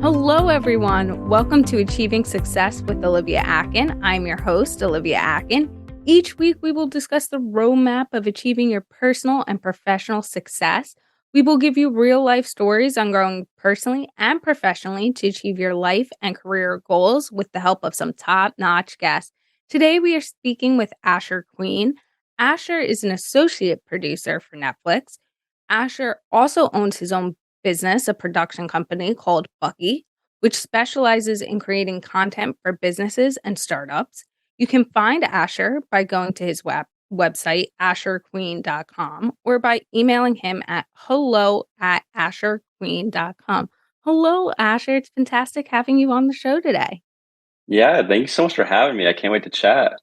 Hello, everyone. Welcome to Achieving Success with Olivia Atkin. I'm your host, Olivia Atkin. Each week, we will discuss the roadmap of achieving your personal and professional success. We will give you real life stories on growing personally and professionally to achieve your life and career goals with the help of some top notch guests. Today, we are speaking with Asher Queen. Asher is an associate producer for Netflix. Asher also owns his own business, a production company called Bucky, which specializes in creating content for businesses and startups. You can find Asher by going to his website, asherqueen.com, or by emailing him at hello@asherqueen.com. Hello, Asher. It's fantastic having you on the show today. Yeah, thank you so much for having me. I can't wait to chat.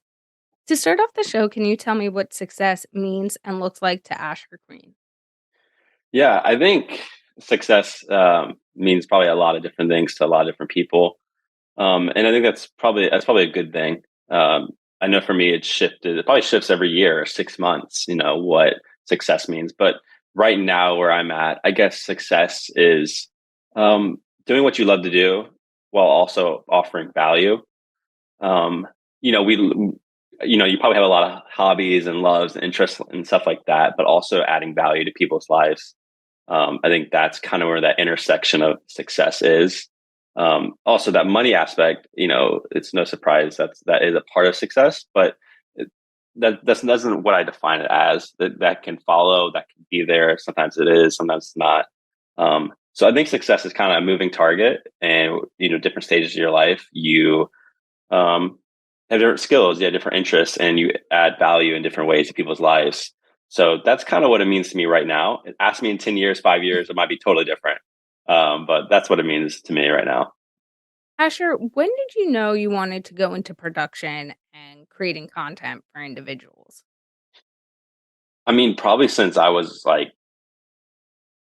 To start off the show, can you tell me what success means and looks like to Asher Queen? Yeah, I think success means probably a lot of different things to a lot of different people, and I think that's probably a good thing. I know for me, it's shifted. It probably shifts every year or 6 months. What success means, but right now where I'm at, I guess success is doing what you love to do while also offering value. Um, you know, we, you probably have a lot of hobbies and loves and interests and stuff like that, but also adding value to people's lives. I think that's kind of where that intersection of success is. Also, that money aspect, it's no surprise that is a part of success, but it, that's doesn't what I define it as. That can follow, that can be there. Sometimes it is, sometimes it's not. So I think success is kind of a moving target, and different stages of your life, you have different skills, you have different interests, and you add value in different ways to people's lives. So that's kind of what it means to me right now. Ask me in 10 years, 5 years, it might be totally different. But that's what it means to me right now. Asher, when did you know you wanted to go into production and creating content for individuals? I mean, probably since I was like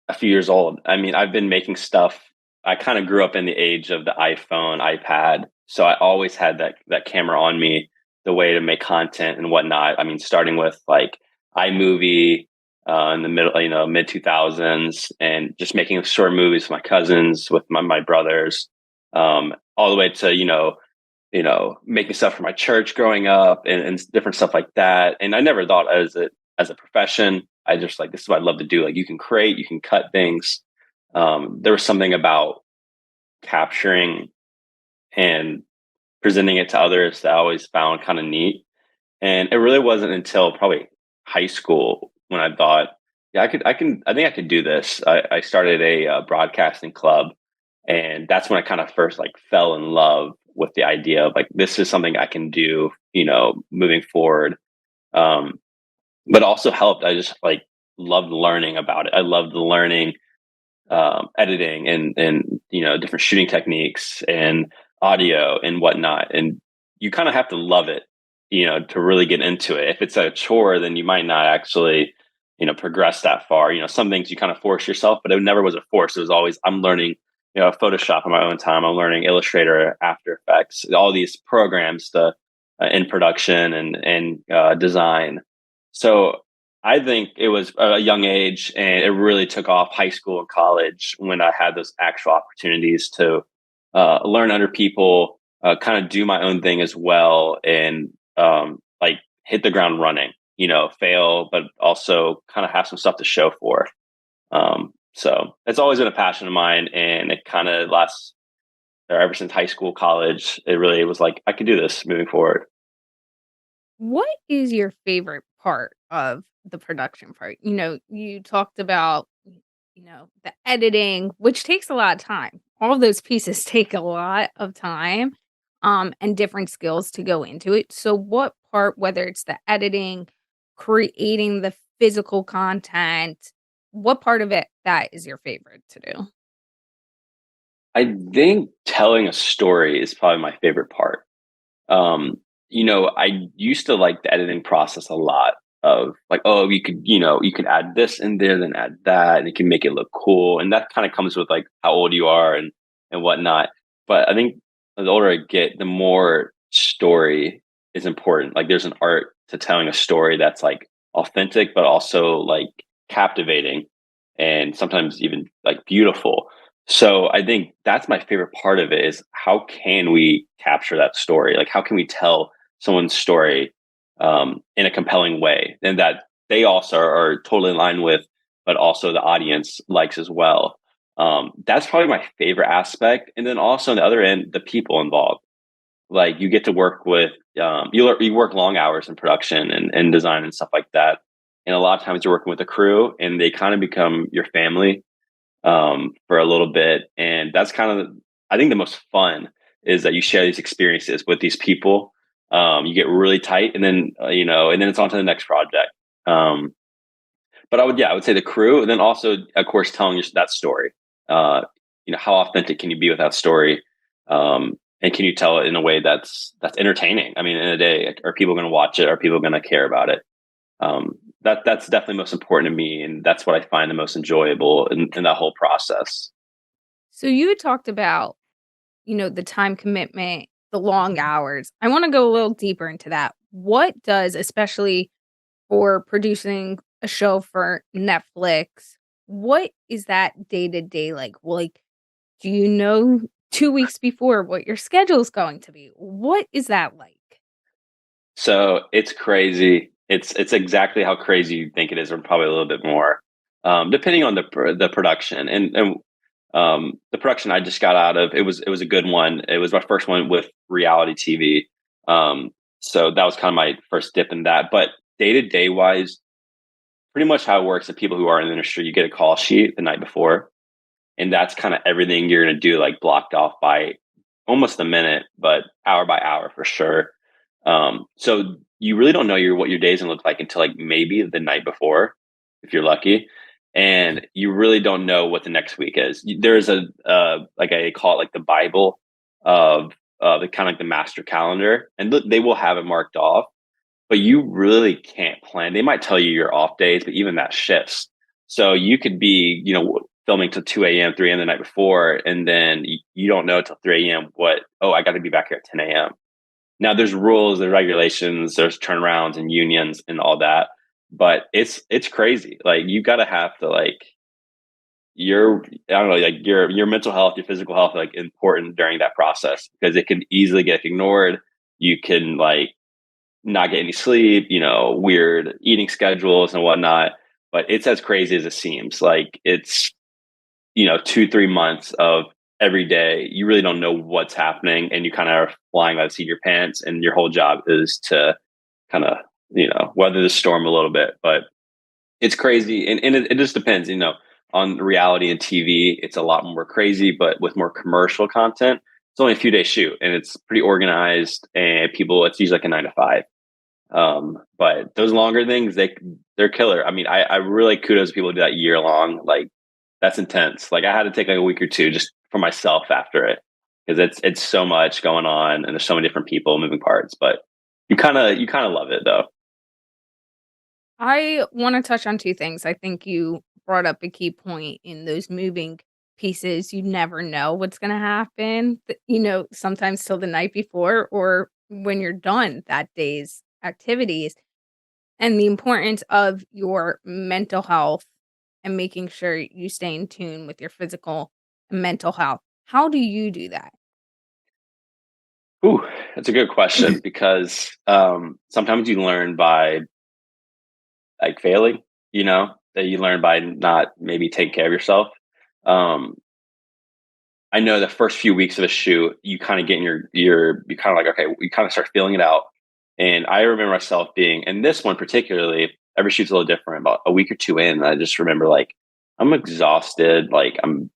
a few years old. I mean, I've been making stuff. I kind of grew up in the age of the iPhone, iPad. So I always had that camera on me, the way to make content and whatnot. I mean, starting with like iMovie in the middle, mid 2000s, and just making short movies with my cousins, with my brothers, all the way to making stuff for my church growing up and different stuff like that. And I never thought as a profession. I just like, this is what I love to do. Like, you can create, you can cut things. There was something about capturing and presenting it to others that I always found kind of neat. And it really wasn't until probably high school when I thought, yeah, I think I could do this. I started a broadcasting club, and that's when I kind of first like fell in love with the idea of like, this is something I can do, moving forward. Um, but also helped. I just like loved learning about it. I loved learning editing and different shooting techniques and audio and whatnot. And you kind of have to love it, to really get into it. If it's a chore, then you might not actually progress that far. Some things you kind of force yourself, but it never was a force. It was always, I'm learning Photoshop on my own time. I'm learning Illustrator, After Effects, all these programs to in production and design. So I think it was a young age, and it really took off high school and college when I had those actual opportunities to learn under people, kind of do my own thing as well, and like hit the ground running. Fail, but also kind of have some stuff to show for. So it's always been a passion of mine, and it kind of lasts ever since high school, college. It really was like, I could do this moving forward. What is your favorite part of the production part? You talked about, the editing, which takes a lot of time. All of those pieces take a lot of time, and different skills to go into it. So what part, whether it's the editing, creating the physical content, what part of it that is your favorite to do? I think telling a story is probably my favorite part. I used to like the editing process a lot of like, oh, you could add this in there, then add that, and it can make it look cool. And that kind of comes with like how old you are and whatnot. But I think the older I get, the more story is important. Like, there's an art to telling a story that's like authentic, but also like captivating and sometimes even like beautiful. So I think that's my favorite part of it is how can we capture that story? Like, how can we tell someone's story in a compelling way and that they also are totally in line with, but also the audience likes as well. That's probably my favorite aspect. And then also on the other end, the people involved. Like you get to work with, you work long hours in production and design and stuff like that. And a lot of times you're working with a crew and they kind of become your family for a little bit. And that's kind of, I think the most fun is that you share these experiences with these people. You get really tight and then, and then it's on to the next project. Um, but I would say the crew, and then also, of course, telling you that story. Uh, how authentic can you be with that story? And can you tell it in a way that's entertaining? I mean, in a day, are people going to watch it? Are people going to care about it? That's definitely most important to me, and that's what I find the most enjoyable in that whole process. So you had talked about, the time commitment, the long hours. I wanna go a little deeper into that. What does, especially for producing a show for Netflix, what is that day to day like? Like, do you know 2 weeks before what your schedule is going to be? What is that like? So it's crazy. It's exactly how crazy you think it is, or probably a little bit more, depending on the production and the production I just got out of. It was a good one. It was my first one with reality TV. So that was kind of my first dip in that. But day to day wise, pretty much how it works. The people who are in the industry, you get a call sheet the night before, and that's kind of everything you're going to do, like blocked off by almost a minute, but hour by hour for sure. So you really don't know what your day's gonna look like until like maybe the night before, if you're lucky, and you really don't know what the next week is. There's a like I call it like the Bible of the kind of like the master calendar, and they will have it marked off, but you really can't plan. They might tell you your off days, but even that shifts. So you could be, filming till 2 a.m., 3 a.m. the night before, and then you don't know till 3 a.m. I got to be back here at 10 a.m. Now there's rules, there's regulations, there's turnarounds and unions and all that, but it's crazy. Like you got to have to like your I don't know like your mental health, your physical health like important during that process because it can easily get ignored. You can like not get any sleep, weird eating schedules and whatnot. But it's as crazy as it seems. Like it's 2 3 months of every day. You really don't know what's happening, and you kind of are flying by the seat of your pants. And your whole job is to kind of weather the storm a little bit. But it's crazy, and it just depends. On reality and TV, it's a lot more crazy. But with more commercial content, it's only a few days shoot, and it's pretty organized. And people, it's usually like a 9 to 5. But those longer things, they're killer. I mean, I really kudos to people who do that year long. Like that's intense. Like I had to take like a week or two just for myself after it because it's so much going on and there's so many different people moving parts. But you kind of love it though. I wanna touch on 2 things. I think you brought up a key point in those moving pieces. You never know what's gonna happen, sometimes till the night before or when you're done that day's activities, and the importance of your mental health and making sure you stay in tune with your physical and mental health. How do you do that? Ooh, that's a good question because sometimes you learn by like failing. That you learn by not maybe taking care of yourself. Um, I know the first few weeks of a shoot, you kind of get in you kind of like, okay, you kind of start feeling it out. And I remember myself being, and this one particularly, every shoot's a little different. About a week or two in, I just remember like, I'm exhausted. Like I'm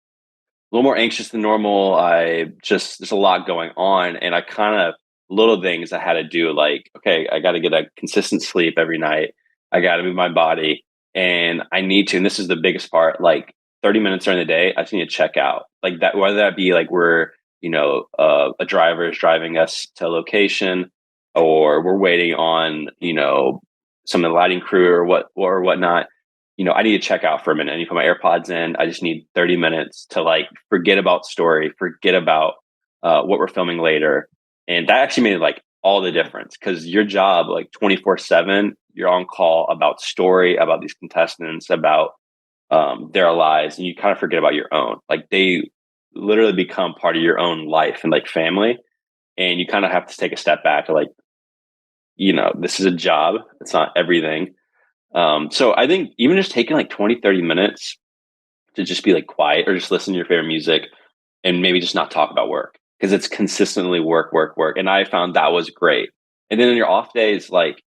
a little more anxious than normal. There's a lot going on. And I kind of, little things I had to do, like, okay, I got to get a consistent sleep every night. I got to move my body. And I need to, and this is the biggest part, like 30 minutes during the day, I just need to check out. Like that, whether that be like a driver is driving us to a location or we're waiting on, some of the lighting crew or whatnot. I need to check out for a minute. I need to put my AirPods in. I just need 30 minutes to like forget about story, forget about what we're filming later. And that actually made like all the difference because your job, like 24/7, you're on call about story, about these contestants, about their lives, and you kind of forget about your own. Like literally become part of your own life and like family. And you kind of have to take a step back, like, this is a job. It's not everything. So I think even just taking like 20, 30 minutes to just be like quiet or just listen to your favorite music and maybe just not talk about work because it's consistently work, work, work. And I found that was great. And then on your off days, like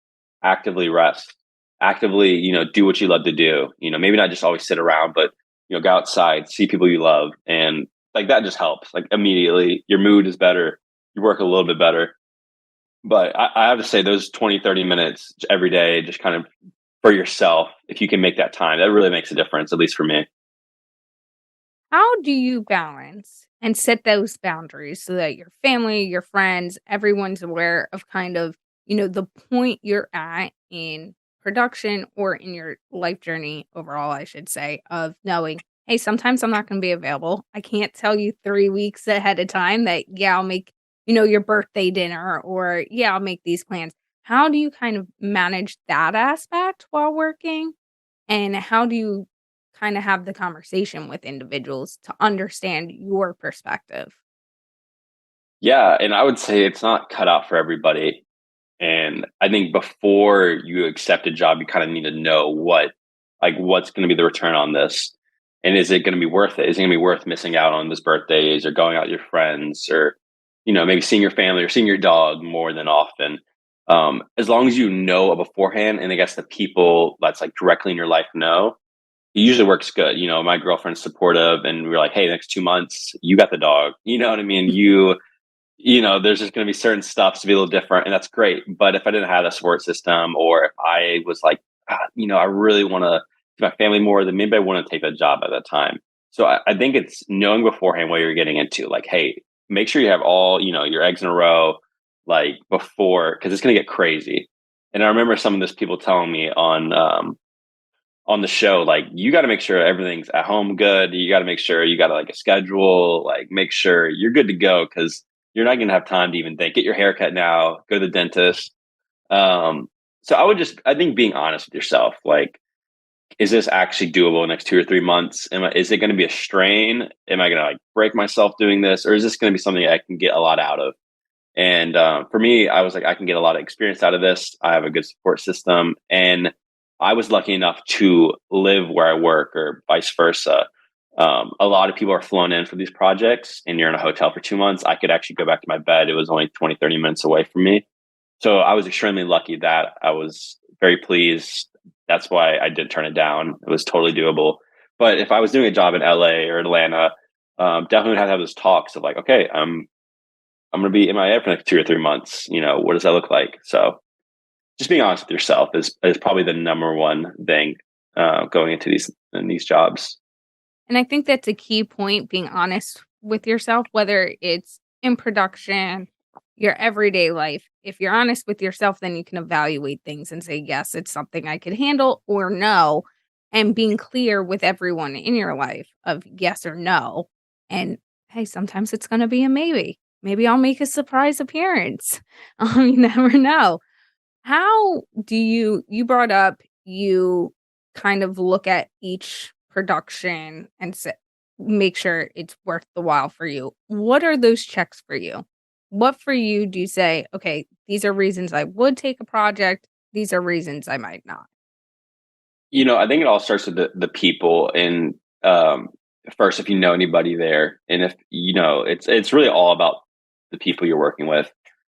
actively rest, actively, do what you love to do. Maybe not just always sit around, but go outside, see people you love. And like that just helps. Like immediately your mood is better. You work a little bit better. But I have to say those 20, 30 minutes every day, just kind of for yourself, if you can make that time, that really makes a difference, at least for me. How do you balance and set those boundaries so that your family, your friends, everyone's aware of kind of, the point you're at in production or in your life journey overall, I should say, of knowing, hey, sometimes I'm not going to be available. I can't tell you 3 weeks ahead of time that, yeah, I'll make, your birthday dinner or, yeah, I'll make these plans. How do you kind of manage that aspect while working? And how do you kinda have the conversation with individuals to understand your perspective? Yeah. And I would say it's not cut out for everybody. And I think before you accept a job, you kind of need to know what's going to be the return on this. And is it going to be worth it? Is it going to be worth missing out on this birthdays or going out with your friends or, maybe seeing your family or seeing your dog more than often? As long as you know beforehand, and I guess the people that's like directly in your life know, it usually works good. My girlfriend's supportive and we're like, hey, next 2 months, you got the dog. You know what I mean? There's just going to be certain stuff to be a little different, and that's great. But if I didn't have a support system, or if I was like, I really want to see my family more, then maybe I wouldn't take that job at that time. So I think it's knowing beforehand what you're getting into. Like, hey, make sure you have all your eggs in a row, like before, because it's going to get crazy. And I remember some of those people telling me on the show, like you got to make sure everything's at home good. You got to make sure you got like a schedule, like make sure you're good to go because you're not going to have time to even think. Get your haircut now. Go to the dentist. So I think being honest with yourself, like, is this actually doable next 2 or 3 months? Is it going to be a strain? Am I going to like break myself doing this, or is this going to be something I can get a lot out of? And for me, I was like, I can get a lot of experience out of this. I have a good support system, and I was lucky enough to live where I work, or vice versa. A lot of people are flown in for these projects, and you're in a hotel for 2 months. I could actually go back to my bed. It was only 20, 30 minutes away from me. So I was extremely lucky that I was very pleased. That's why I did turn it down. It was totally doable. But if I was doing a job in LA or Atlanta, definitely would have to have those talks of like, okay, I'm going to be in my head for the next 2 or 3 months. What does that look like? So just being honest with yourself is probably the number one thing going into these jobs. And I think that's a key point, being honest with yourself, whether it's in production, your everyday life. If you're honest with yourself, then you can evaluate things and say, yes, it's something I could handle, or no. And being clear with everyone in your life of yes or no. And hey, sometimes it's going to be a maybe. Maybe I'll make a surprise appearance. You never know. How do you brought up you kind of look at each production and make sure it's worth the while for you. What are those checks for you? What for you do you say, okay, these are reasons I would take a project, these are reasons I might not? I think it all starts with the people. And first, if you know anybody there, and if it's really all about the people you're working with.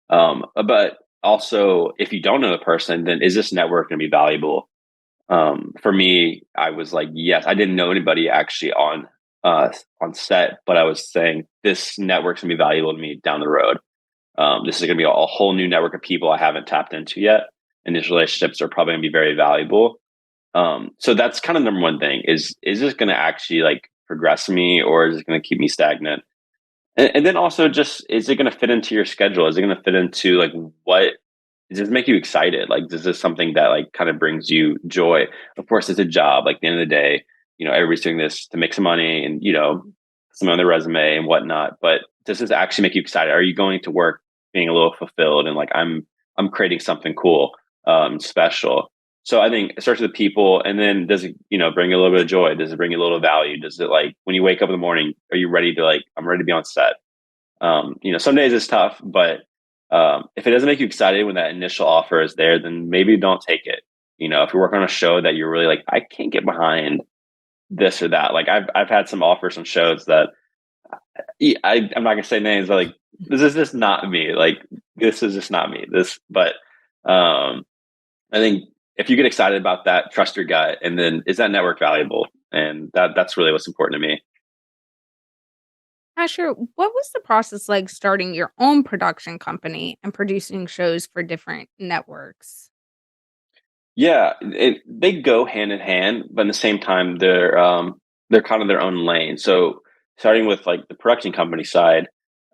But also, if you don't know the person, then is this network going to be valuable? For me, I was like, yes, I didn't know anybody actually on set, but I was saying this network's gonna be valuable to me down the road. This is gonna be a whole new network of people I haven't tapped into yet, and these relationships are probably gonna be very valuable. So that's kind of number one thing: is this gonna actually like progress me, or is it gonna keep me stagnant? And then also, just is it gonna fit into your schedule? Is it gonna fit into like what does this make you excited? Like, is this something that like kind of brings you joy? Of course, it's a job. Like, at the end of the day, everybody's doing this to make some money and some on their resume and whatnot. But does this actually make you excited? Are you going to work being a little fulfilled and like I'm creating something cool, special? So I think it starts with people, and then does it, bring you a little bit of joy? Does it bring you a little value? Does it, like, when you wake up in the morning, are you ready to, like, I'm ready to be on set? Some days it's tough, but if it doesn't make you excited when that initial offer is there, then maybe don't take it. If you work on a show that you're really like, I can't get behind this or that. Like I've had some offers on shows that I'm not gonna say names, but like, this is just not me. Like, this is just not me. But um, I think if you get excited about that, trust your gut, and then is that network valuable? And that's really what's important to me. Asher, what was the process like starting your own production company and producing shows for different networks? Yeah, they go hand in hand, but at the same time, they're kind of their own lane. So starting with like the production company side,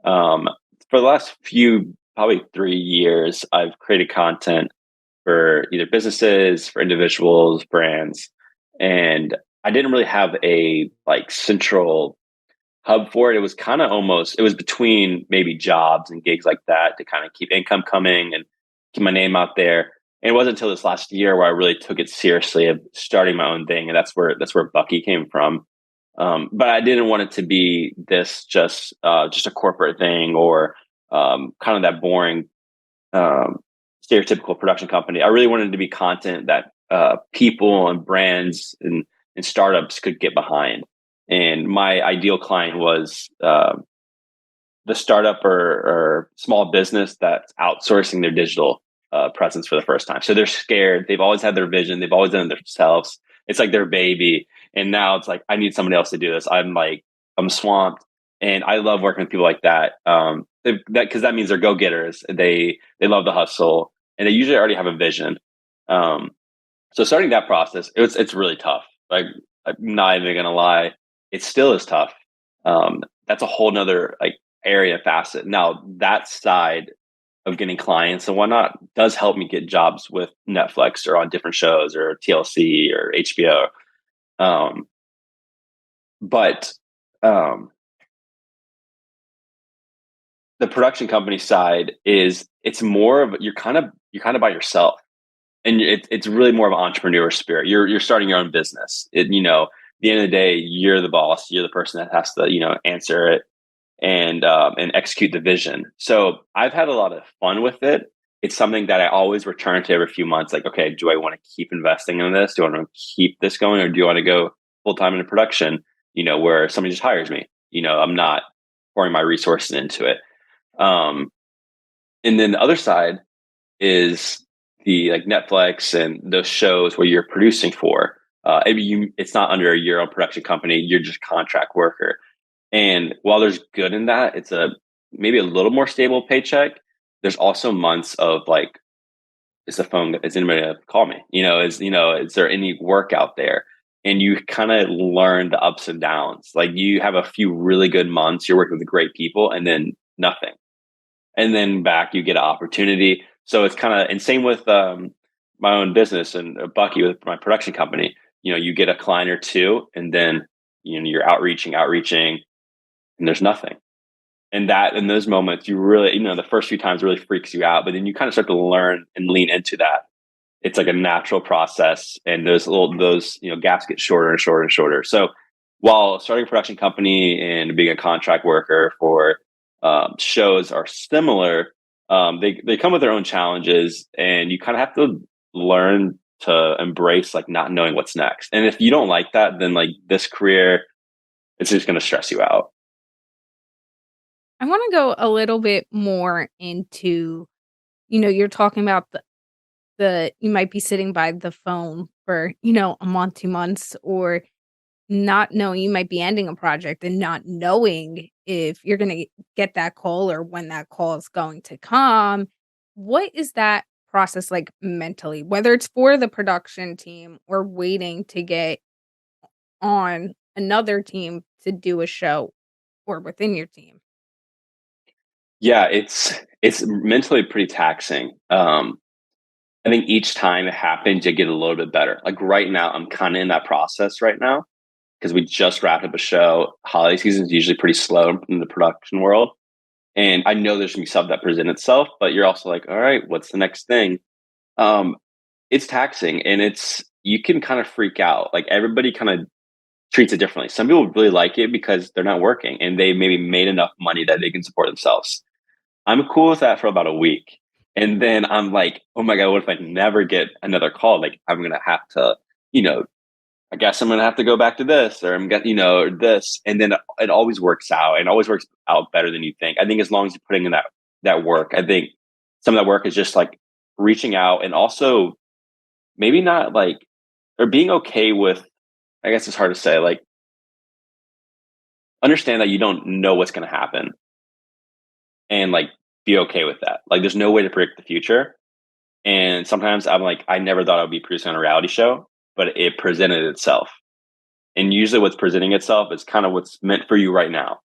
um, for the last few, probably 3 years, I've created content for either businesses, for individuals, brands, and I didn't really have a like central hub for it. It was kind of almost, it was between maybe jobs and gigs like that to kind of keep income coming and keep my name out there. And it wasn't until this last year where I really took it seriously of starting my own thing, and that's where Bucky came from. But I didn't want it to be this just a corporate thing, or kind of that boring um, stereotypical production company. I really wanted it to be content that people and brands and startups could get behind. And my ideal client was the startup or small business that's outsourcing their digital presence for the first time. So they're scared. They've always had their vision. They've always done it themselves. It's like their baby. And now it's like, I need somebody else to do this. I'm swamped. And I love working with people like that. Because that means they're go getters. They love the hustle, and they usually already have a vision. Um, so starting that process, it's really tough. Like, I'm not even gonna lie, it still is tough. That's a whole nother like area facet. Now that side of getting clients and whatnot does help me get jobs with Netflix or on different shows or TLC or HBO. Um, but um, the production company side is, it's more of, you're kind of by yourself, and it's really more of an entrepreneur spirit. You're starting your own business. At the end of the day, you're the boss. You're the person that has to answer it and execute the vision. So I've had a lot of fun with it. It's something that I always return to every few months. Like, okay, do I want to keep investing in this? Do I want to keep this going, or do I want to go full time into production? Where somebody just hires me. I'm not pouring my resources into it. Um, and then the other side is the like Netflix and those shows where you're producing for. It's not under your own production company. You're just contract worker. And while there's good in that, it's a maybe a little more stable paycheck. There's also months of like, is the phone? Is anybody gonna call me? Is there any work out there? And you kind of learn the ups and downs. Like, you have a few really good months, you're working with great people, and then nothing, and then back you get an opportunity. So it's kind of, and same with my own business and Bucky with my production company. You get a client or two, and then you're outreaching, and there's nothing. And that, in those moments, you really, the first few times really freaks you out, but then you kind of start to learn and lean into that. It's like a natural process, and those gaps get shorter and shorter and shorter. So while starting a production company and being a contract worker for shows are similar, they come with their own challenges, and you kind of have to learn to embrace like not knowing what's next. And if you don't like that, then like this career, it's just going to stress you out. I want to go a little bit more into, you're talking about the you might be sitting by the phone for, a month, 2 months, or not knowing you might be ending a project and not knowing if you're going to get that call or when that call is going to come. What is that process like mentally, whether it's for the production team or waiting to get on another team to do a show or within your team? Yeah, it's mentally pretty taxing. I think each time it happens, you get a little bit better. Like right now, I'm kind of in that process right now because we just wrapped up a show. Holiday season is usually pretty slow in the production world, and I know there's gonna be stuff that present itself. But you're also like, all right, what's the next thing? Um, it's taxing, and you can kind of freak out. Like everybody kind of treats it differently. Some people really like it because they're not working and they maybe made enough money that they can support themselves. I'm cool with that for about a week. And then I'm like, oh my God, what if I never get another call? Like I'm gonna have to, you know, I guess I'm gonna have to go back to this, or I'm gonna, or this. And then it always works out, and always works out better than you think. I think as long as you're putting in that work, I think some of that work is just like reaching out, and also maybe not like, or being okay with, I guess it's hard to say, like understand that you don't know what's gonna happen, and like be okay with that. Like there's no way to predict the future. And sometimes I'm like, I never thought I would be producing on a reality show, but it presented itself. And usually what's presenting itself is kind of what's meant for you right now.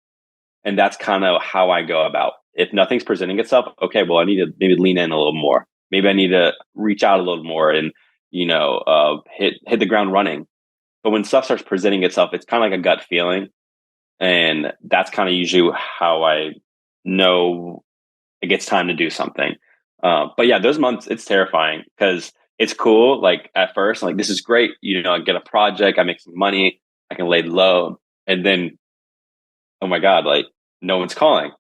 And that's kind of how I go about. If nothing's presenting itself, okay, well, I need to maybe lean in a little more. Maybe I need to reach out a little more and, hit the ground running. But when stuff starts presenting itself, it's kind of like a gut feeling. And that's kind of usually how I know it gets time to do something. But yeah, those months, it's terrifying because it's cool. Like at first, I'm like, this is great. I get a project, I make some money, I can lay low. And then, oh my God, like no one's calling.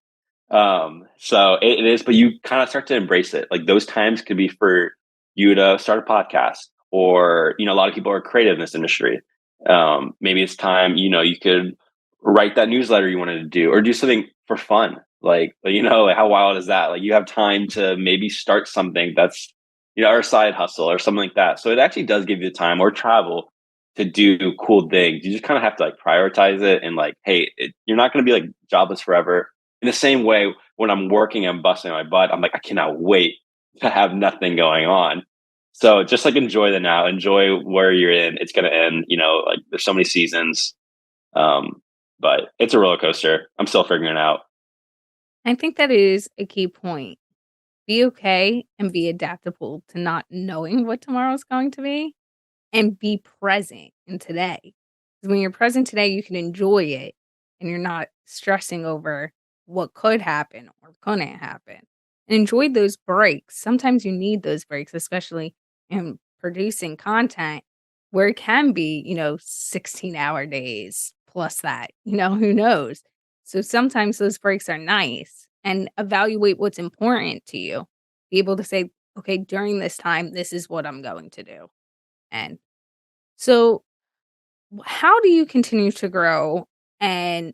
So it is, but you kind of start to embrace it. Like those times could be for you to start a podcast, or, a lot of people are creative in this industry. Maybe it's time, you could write that newsletter you wanted to do, or do something for fun. Like how wild is that? Like you have time to maybe start something that's, or a side hustle or something like that. So it actually does give you the time, or travel, to do cool things. You just kind of have to like prioritize it, and like, hey, you're not going to be like jobless forever. In the same way, when I'm working and busting my butt, I'm like, I cannot wait to have nothing going on. So just like enjoy the now, enjoy where you're in. It's going to end, like there's so many seasons. Um, but it's a roller coaster. I'm still figuring it out. I think that is a key point. Be okay and be adaptable to not knowing what tomorrow's going to be, and be present in today. 'Cause when you're present today, you can enjoy it and you're not stressing over what could happen or couldn't happen. And enjoy those breaks. Sometimes you need those breaks, especially in producing content where it can be, 16-hour days plus that, who knows? So sometimes those breaks are nice, and evaluate what's important to you. Be able to say, okay, during this time, this is what I'm going to do. And so, how do you continue to grow and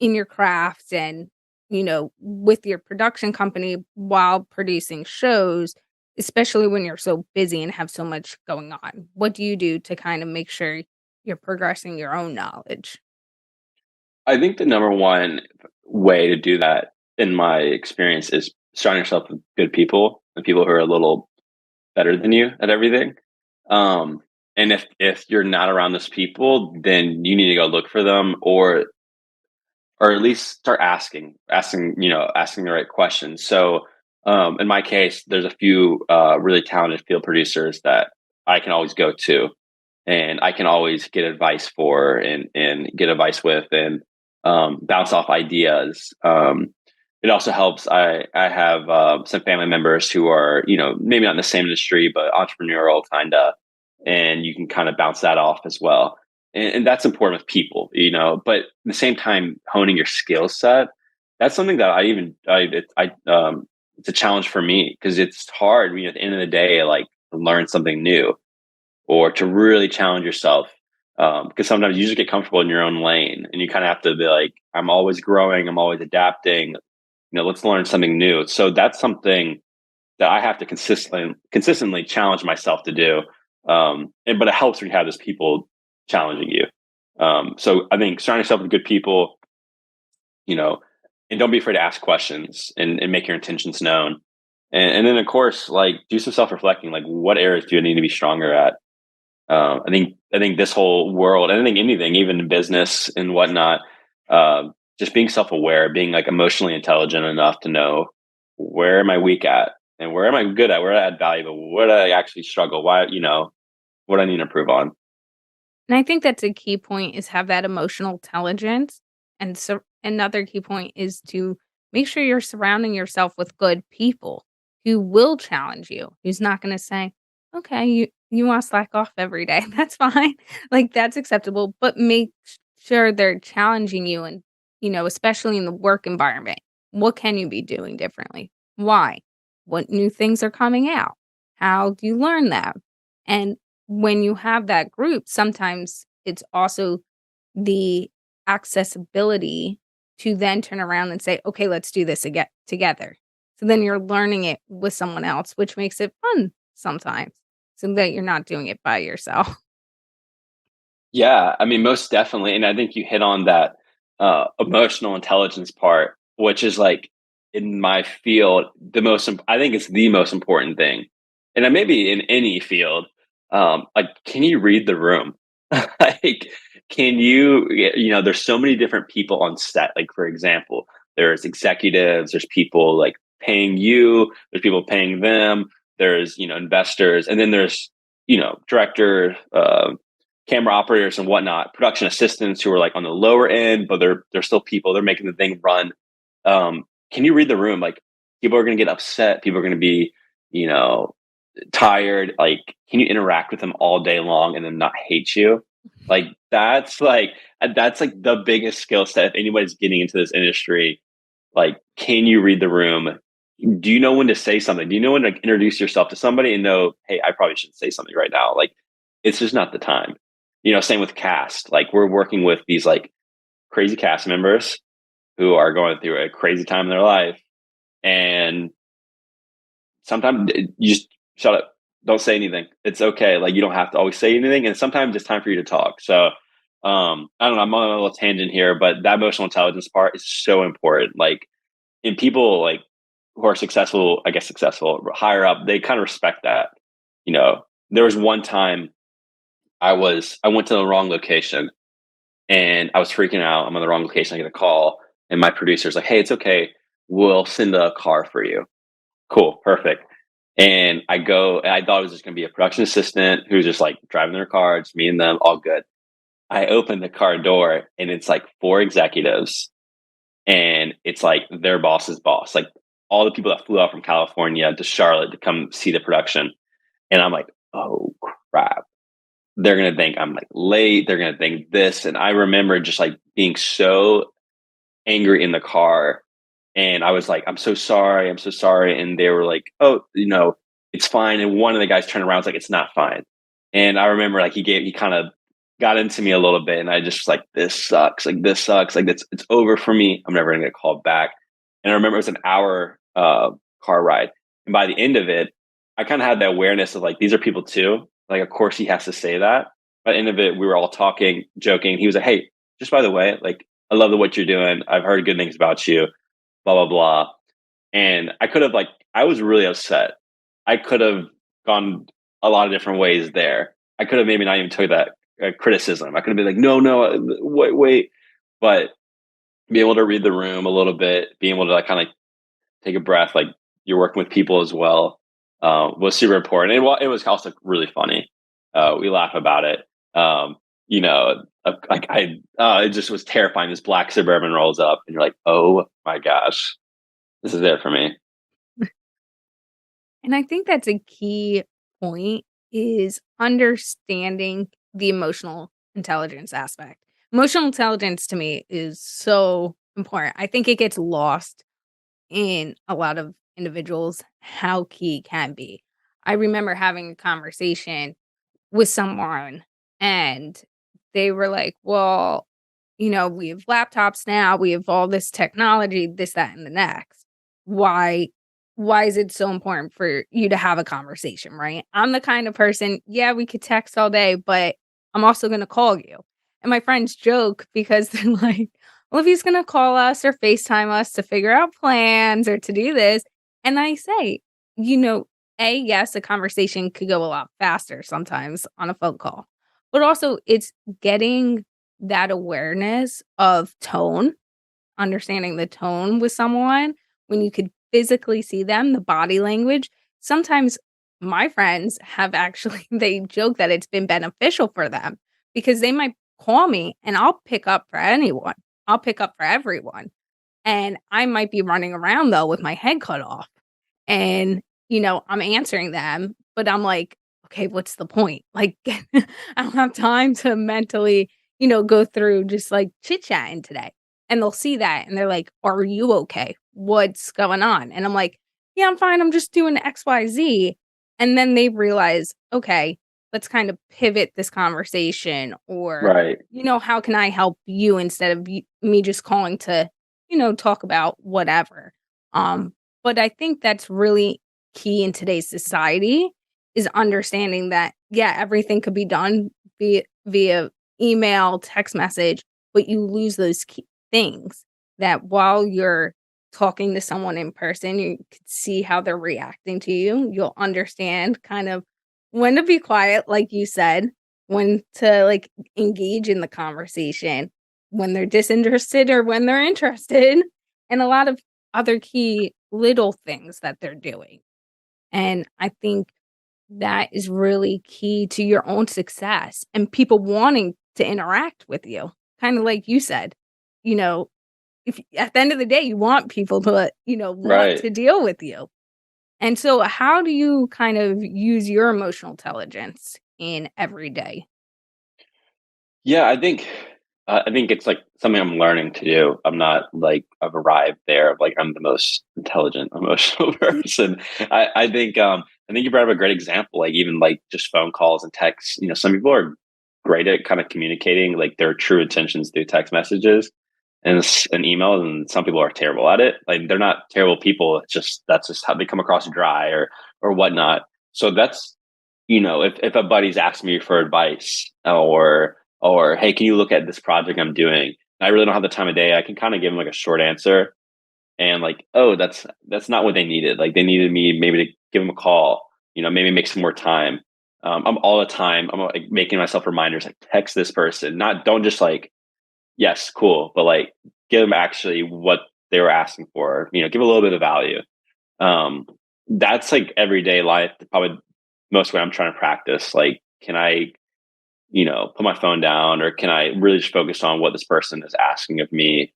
in your craft, and with your production company while producing shows, especially when you're so busy and have so much going on? What do you do to kind of make sure you're progressing your own knowledge? I think the number one way to do that, in my experience, is surround yourself with good people, and people who are a little better than you at everything. Um, and if you're not around those people, then you need to go look for them, or at least start asking the right questions. So, in my case, there's a few really talented field producers that I can always go to, and I can always get advice for, and get advice with, and bounce off ideas. It also helps. I have some family members who are, maybe not in the same industry, but entrepreneurial kind of, and you can kind of bounce that off as well. And that's important with people, but at the same time, honing your skill set, that's something that it's a challenge for me, because it's hard when, at the end of the day, like, to learn something new, or to really challenge yourself. Because sometimes you just get comfortable in your own lane, and you kind of have to be like, I'm always growing, I'm always adapting. Let's learn something new. So that's something that I have to consistently challenge myself to do. But it helps when you have those people challenging you. So I think surround yourself with good people, you know, and don't be afraid to ask questions, and make your intentions known. And then of course, like, do some self reflecting. Like, what areas do you need to be stronger at? I think this whole world, and I think anything, even in business and whatnot, just being self aware, being like emotionally intelligent enough to know, where am I weak at, and where am I good at, where do I add value, but where do I actually struggle? Why, what do I need to improve on? And I think that's a key point, is have that emotional intelligence. And so another key point is to make sure you're surrounding yourself with good people who will challenge you, who's not going to say, Okay, you wanna slack off every day, that's fine. Like, that's acceptable, but make sure they're challenging you and, especially in the work environment. What can you be doing differently? Why? What new things are coming out? How do you learn them? And when you have that group, sometimes it's also the accessibility to then turn around and say, "Okay, let's do this again together." So then you're learning it with someone else, which makes it fun sometimes, so that you're not doing it by yourself. Yeah, I mean, most definitely, and I think you hit on that, emotional intelligence part, which is, like, in my field, I think it's the most important thing, and then maybe in any field, like, can you read the room? Like, can you there's so many different people on set, like, for example, there's executives, there's people, like, paying you, there's people paying them, there's, investors, and then there's, director, camera operators and whatnot, production assistants who are like on the lower end, but they're still people. They're making the thing run. Can you read the room? Like people are going to get upset. People are going to be, you know, tired. Like, can you interact with them all day long and then not hate you? Like that's like the biggest skill set if anybody's getting into this industry. Like, can you read the room? Do you know when to say something? Do you know when to introduce yourself to somebody and know, hey, I probably shouldn't say something right now? Like, it's just not the time. Same with cast. Like, we're working with these like crazy cast members who are going through a crazy time in their life. And sometimes you just shut up. Don't say anything. It's okay. Like, you don't have to always say anything. And sometimes it's time for you to talk. So, I don't know. I'm on a little tangent here, but that emotional intelligence part is so important. Like, and people like who are successful, I guess successful higher up, they kind of respect that. There was one time I went to the wrong location and I was freaking out. I'm on the wrong location. I get a call, and my producer's like, "Hey, it's okay. We'll send a car for you." Cool, perfect. And I go, and I thought it was just going to be a production assistant who's just like driving their car, just me and them, all good. I open the car door, and it's like four executives, and it's like their boss's boss, like all the people that flew out from California to Charlotte to come see the production. And I'm like, oh crap, they're gonna think I'm like late. They're gonna think this. And I remember just like being so angry in the car. And I was like, I'm so sorry. I'm so sorry. And they were like, oh, it's fine. And one of the guys turned around, was like, it's not fine. And I remember like he kind of got into me a little bit. And I just was like, this sucks. Like, this sucks. Like, it's over for me. I'm never going to get called back. And I remember it was an hour car ride. And by the end of it, I kind of had the awareness of like, these are people too. Like, of course he has to say that. By the end of it, we were all talking, joking. He was like, hey, just by the way, like, I love what you're doing. I've heard good things about you, blah, blah, blah. And I could have, like, I was really upset. I could have gone a lot of different ways there. I could have maybe not even took that criticism. I could have been like, no, no, wait, wait. But be able to read the room a little bit, being able to like kind of like take a breath, like you're working with people as well, was super important. It was also really funny. We laugh about it. Like it just was terrifying. This black Suburban rolls up, and you're like, oh my gosh, this is it for me. And I think that's a key point is understanding the emotional intelligence aspect. Emotional intelligence to me is so important. I think it gets lost in a lot of individuals how key it can be. I remember having a conversation with someone and they were like, "Well, we have laptops now, we have all this technology, this, that, and the next. Why why is it so important for you to have a conversation, right?" I'm the kind of person, yeah, we could text all day, but I'm also gonna call you. And my friends joke because they're like, well, if he's gonna call us or FaceTime us to figure out plans or to do this. And I say, yes, a conversation could go a lot faster sometimes on a phone call, but also it's getting that awareness of tone, understanding the tone with someone when you could physically see them, the body language. Sometimes my friends have actually they joke that it's been beneficial for them because they might call me and I'll pick up for anyone. I'll pick up for everyone. And I might be running around though with my head cut off. And, I'm answering them, but I'm like, okay, what's the point? Like, I don't have time to mentally, go through just like chit chatting today. And they'll see that and they're like, are you okay? What's going on? And I'm like, yeah, I'm fine. I'm just doing XYZ. And then they realize, okay, let's kind of pivot this conversation or, Right. how can I help you instead of me just calling to, talk about whatever. Um, but I think that's really key in today's society is understanding that, yeah, everything could be done via email, text message, but you lose those key things that while you're talking to someone in person, you could see how they're reacting to you. You'll understand kind of when to be quiet, like you said, when to like engage in the conversation, when they're disinterested or when they're interested, and a lot of other key little things that they're doing. And I think that is really key to your own success and people wanting to interact with you. Kind of like you said, you know, if at the end of the day, you want people to, want Right. to deal with you. And so how do you kind of use your emotional intelligence in every day? Yeah, I think it's like something I'm learning to do. I'm not like I've arrived there. Like I'm the most intelligent emotional person. I think you brought up a great example. Like even like just phone calls and texts. Some people are great at kind of communicating like their true intentions through text messages and an email, and some people are terrible at it. Like they're not terrible people. It's just that's just how they come across dry or whatnot. So that's if a buddy's asking me for advice or hey, can you look at this project I'm doing? And I really don't have the time of day. I can kind of give them like a short answer and like, oh, that's not what they needed. Like they needed me maybe to give them a call. Maybe make some more time. I'm all the time. I'm like making myself reminders like text this person. Not don't just like yes, cool, but like give them actually what they were asking for. Give a little bit of value. Um, that's like everyday life. Probably most way I'm trying to practice. Like, can I put my phone down, or can I really just focus on what this person is asking of me,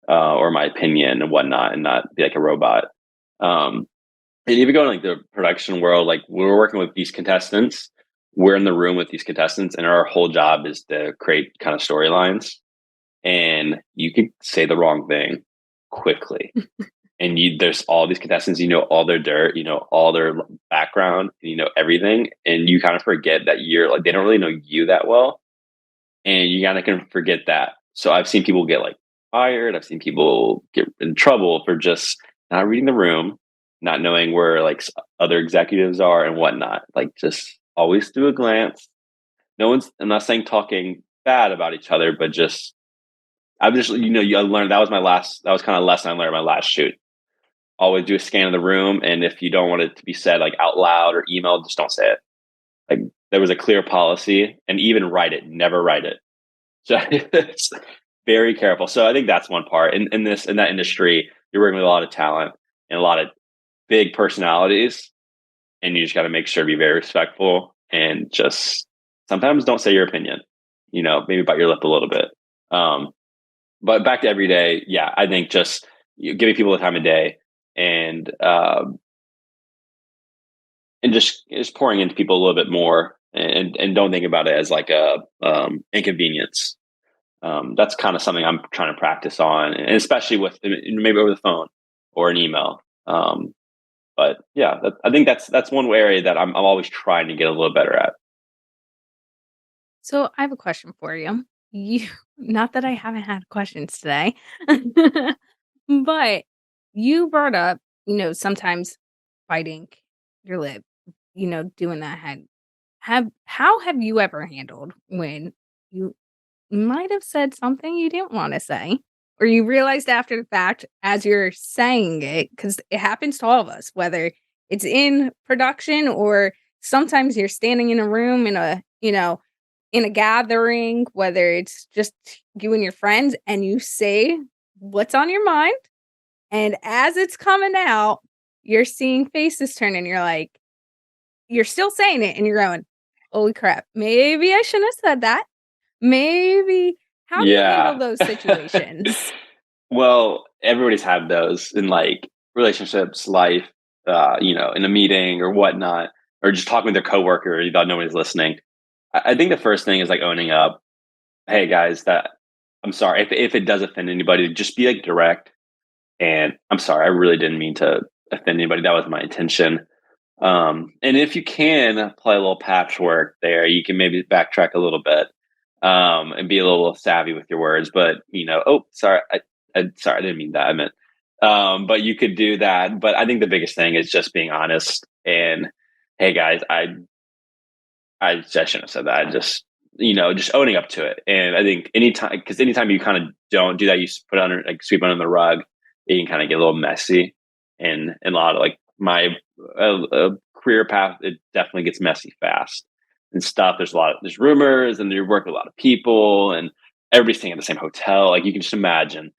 or my opinion and whatnot, and not be like a robot. Um, and even going like the production world, like we're working with these contestants, we're in the room with these contestants, and our whole job is to create kind of storylines. And you could say the wrong thing quickly, and there's all these contestants, all their dirt, all their background, everything, and you kind of forget that you're like they don't really know you that well, and you kind of can forget that. So I've seen people get like fired. I've seen people get in trouble for just not reading the room, not knowing where like other executives are and whatnot. Like just always through a glance. No one's. I'm not saying talking bad about each other, but just I've just you learned that was my last. That was kind of a lesson I learned my last shoot. Always do a scan of the room, and if you don't want it to be said like out loud or email, just don't say it. Like there was a clear policy, and even write it. Never write it. So it's very careful. So I think that's one part. In that industry, you're working with a lot of talent and a lot of big personalities, and you just got to make sure to be very respectful and just sometimes don't say your opinion. Maybe bite your lip a little bit. Um, but back to every day, yeah, I think just giving people the time of day and just pouring into people a little bit more and don't think about it as like a inconvenience. That's kind of something I'm trying to practice on, and especially with maybe over the phone or an email. But yeah, I think that's one area that I'm always trying to get a little better at. So I have a question for you. You not that I haven't had questions today, but you brought up, sometimes biting your lip, doing that had have how have you ever handled when you might have said something you didn't wanna say, or you realized after the fact as you're saying it, because it happens to all of us, whether it's in production or sometimes you're standing in a room in a gathering, whether it's just you and your friends, and you say what's on your mind, and as it's coming out, you're seeing faces turn, and you're like you're still saying it, and you're going, "Holy crap, maybe I shouldn't have said that." Maybe how do you handle Yeah. those situations? Well, everybody's had those in like relationships, life, in a meeting or whatnot, or just talking with their coworker, you thought nobody's listening. I think the first thing is like owning up. Hey guys, that I'm sorry if it does offend anybody, just be like direct. And I'm sorry, I really didn't mean to offend anybody. That was my intention. And if you can apply a little patchwork there, you can maybe backtrack a little bit, and be a little savvy with your words. But oh, sorry, sorry, I didn't mean that. I meant, but you could do that. But I think the biggest thing is just being honest. And hey, guys, I shouldn't have said that. I just just owning up to it. And I think anytime you kind of don't do that, you put under like sweep under the rug, it can kind of get a little messy. And a lot of like my career path, it definitely gets messy fast and stuff. There's rumors, and you work with a lot of people, and everybody's staying at the same hotel. Like you can just imagine,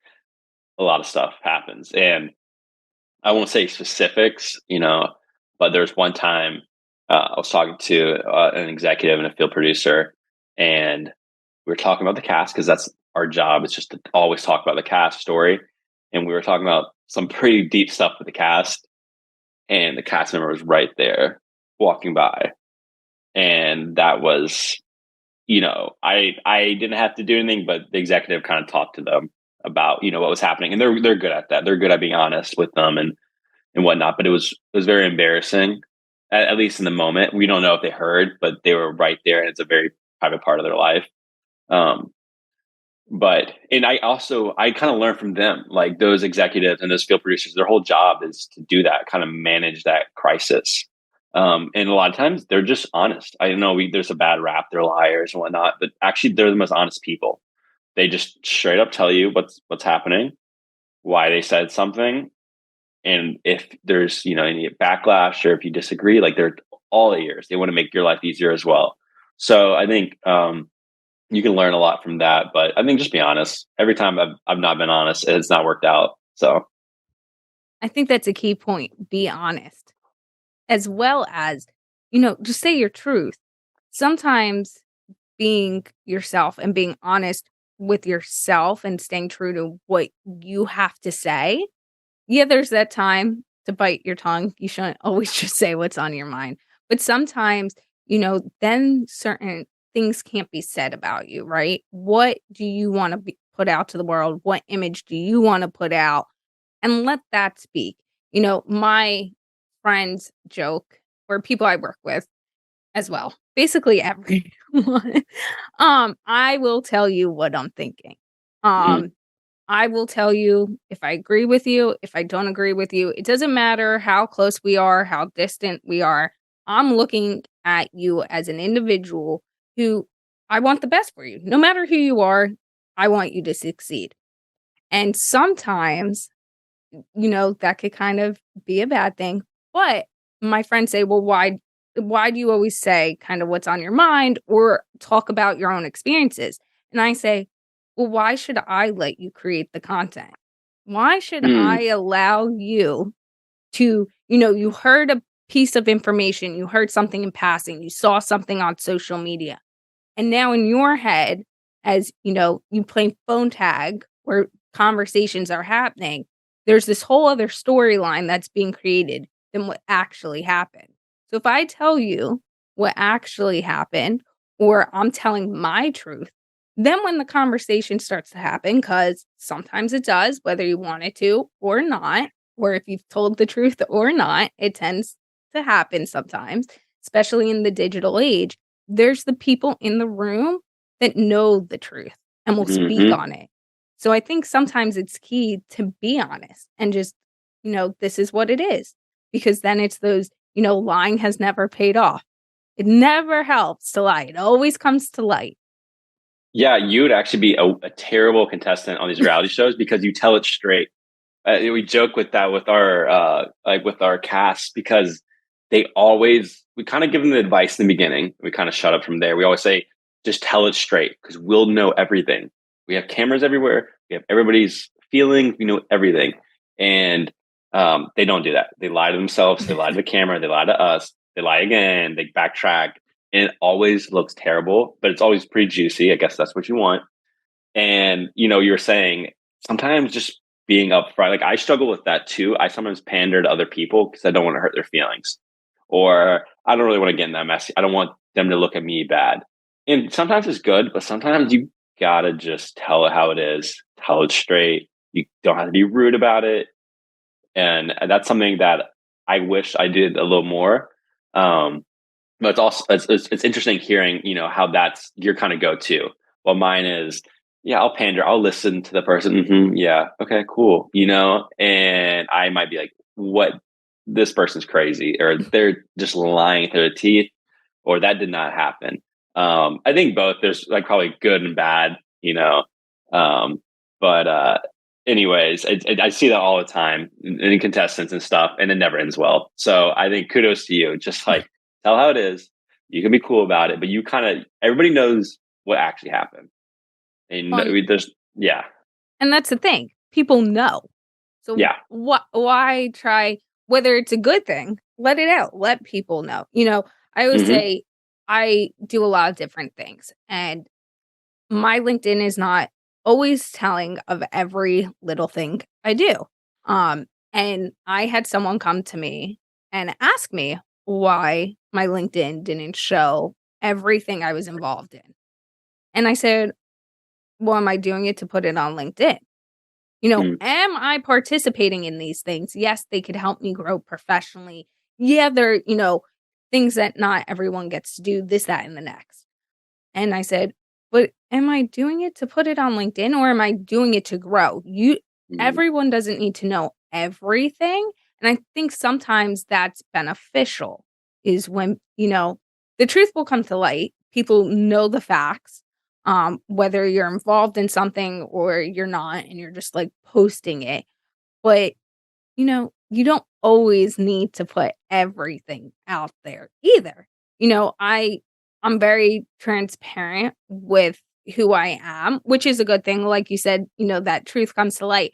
a lot of stuff happens. And I won't say specifics, but there's one time I was talking to an executive and a field producer, and we were talking about the cast because that's our job. It's just to always talk about the cast story. And we were talking about some pretty deep stuff with the cast, and the cast member was right there walking by. And that was, I didn't have to do anything, but the executive kind of talked to them about, what was happening. And they're good at that. They're good at being honest with them and whatnot. But it was very embarrassing, at least in the moment. We don't know if they heard, but they were right there, and it's a very private part of their life. Um, and I kind of learned from them, like those executives and those field producers, their whole job is to do that, kind of manage that crisis. And a lot of times they're just honest. I know there's a bad rap, they're liars and whatnot, but actually they're the most honest people. They just straight up tell you what's happening, why they said something. And if there's, any backlash or if you disagree, like they're all ears. They want to make your life easier as well. So I think, you can learn a lot from that, but I think just be honest. Every time I've not been honest, it's not worked out. So I think that's a key point. Be honest, as well as, just say your truth. Sometimes being yourself and being honest with yourself and staying true to what you have to say. Yeah, there's that time to bite your tongue. You shouldn't always just say what's on your mind. But sometimes, then certain things can't be said about you, right? What do you want to put out to the world? What image do you want to put out? And let that speak. My friends joke, or people I work with as well, basically everyone. I will tell you what I'm thinking. mm, Um, I will tell you if I agree with you, if I don't agree with you. It doesn't matter how close we are, how distant we are. I'm looking at you as an individual who I want the best for you. No matter who you are, I want you to succeed. And sometimes, that could kind of be a bad thing. But my friends say, well, why do you always say kind of what's on your mind or talk about your own experiences? And I say, well, why should I let you create the content? Why should mm, I allow you to, you heard a piece of information, you heard something in passing, you saw something on social media. And now in your head, as you play phone tag where conversations are happening, there's this whole other storyline that's being created than what actually happened. So if I tell you what actually happened, or I'm telling my truth, then when the conversation starts to happen, because sometimes it does, whether you want it to or not, or if you've told the truth or not, it tends to happen sometimes, especially in the digital age. There's the people in the room that know the truth and will speak hmm on it. So I think sometimes it's key to be honest and just, this is what it is. Because then it's those, lying has never paid off. It never helps to lie. It always comes to light. Yeah, you would actually be a terrible contestant on these reality shows because you tell it straight. We joke with that with our with our cast, because we kind of give them the advice in the beginning. We kind of shut up from there. We always say, just tell it straight because we'll know everything. We have cameras everywhere. We have everybody's feelings. We know everything. And they don't do that. They lie to themselves. They lie to the camera. They lie to us. They lie again. They backtrack. And it always looks terrible, but it's always pretty juicy. I guess that's what you want. And, you're saying sometimes just being upfront, like I struggle with that too. I sometimes pander to other people because I don't want to hurt their feelings. or I don't really want to get in that messy. I don't want them to look at me bad. And sometimes it's good, but sometimes you gotta just tell it how it is, tell it straight. You don't have to be rude about it. And that's something that I wish I did a little more. Um, but it's also it's interesting hearing, how that's your kind of go-to. Well, mine is, yeah, I'll pander, I'll listen to the person. Yeah, okay, cool. And I might be like, what? This person's crazy, or they're just lying through their teeth, or that did not happen. I think both. There's like probably good and bad, Um, but anyways, I see that all the time in contestants and stuff, and it never ends well. So I think kudos to you. Just like tell how it is. You can be cool about it, but you everybody knows what actually happened. And Um, there's, yeah, and that's the thing. People know. So yeah, why try, whether it's a good thing, let it out. Let people know. I always hmm say I do a lot of different things, and my LinkedIn is not always telling of every little thing I do. And I had someone come to me and ask me why my LinkedIn didn't show everything I was involved in. And I said, well, am I doing it to put it on LinkedIn? Am I participating in these things? Yes, they could help me grow professionally. Yeah, they're, things that not everyone gets to do, this, that, and the next. And I said, but am I doing it to put it on LinkedIn, or am I doing it to grow? hmm Everyone doesn't need to know everything. And I think sometimes that's beneficial is when, the truth will come to light. People know the facts, whether you're involved in something or you're not, and you're just like posting it. But you don't always need to put everything out there either. I'm very transparent with who I am, which is a good thing. Like you said, that truth comes to light.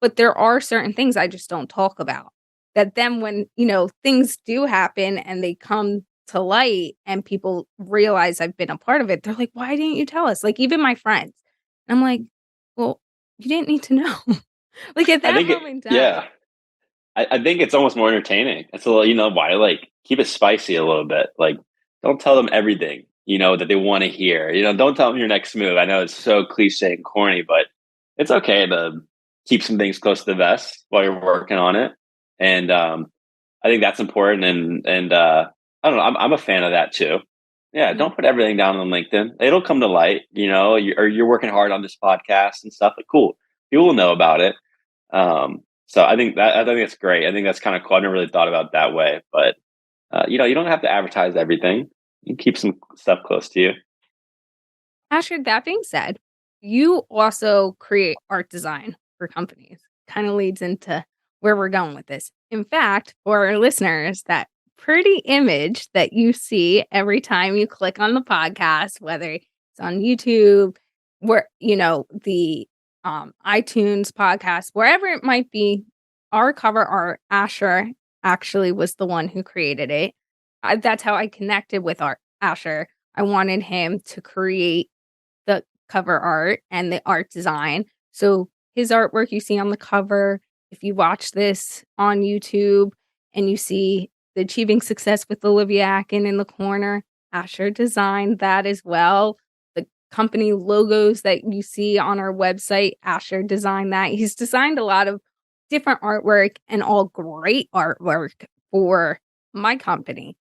But there are certain things I just don't talk about. That then when, things do happen and they come to light and people realize I've been a part of it, they're like, "Why didn't you tell us?" Like even my friends. I'm like, "Well, you didn't need to know." Like at I that think moment in time. yeah, I think it's almost more entertaining. It's a little, why, like, keep it spicy a little bit. Like, don't tell them everything, that they want to hear. Don't tell them your next move. I know it's so cliche and corny, but it's okay to keep some things close to the vest while you're working on it. And I think that's important. And I don't know. I'm a fan of that too. Yeah, Yeah. don't put everything down on LinkedIn. It'll come to light. Or you're working hard on this podcast and stuff. Like, cool, people will know about it. So I think that's great. I think that's kind of cool. I never really thought about it that way, but you don't have to advertise everything. You can keep some stuff close to you. Asher, that being said, you also create art design for companies. Kind of leads into where we're going with this. In fact, for our listeners, that pretty image that you see every time you click on the podcast, whether it's on YouTube, where the iTunes podcast, wherever it might be, our cover art, Asher actually was the one who created it. That's how I connected with our Asher. I wanted him to create the cover art and the art design. So his artwork you see on the cover, if you watch this on YouTube and you see the Achieving Success with Olivia Atkin in the corner, Asher designed that as well. The company logos that you see on our website, Asher designed that. He's designed a lot of different artwork and all great artwork for my company.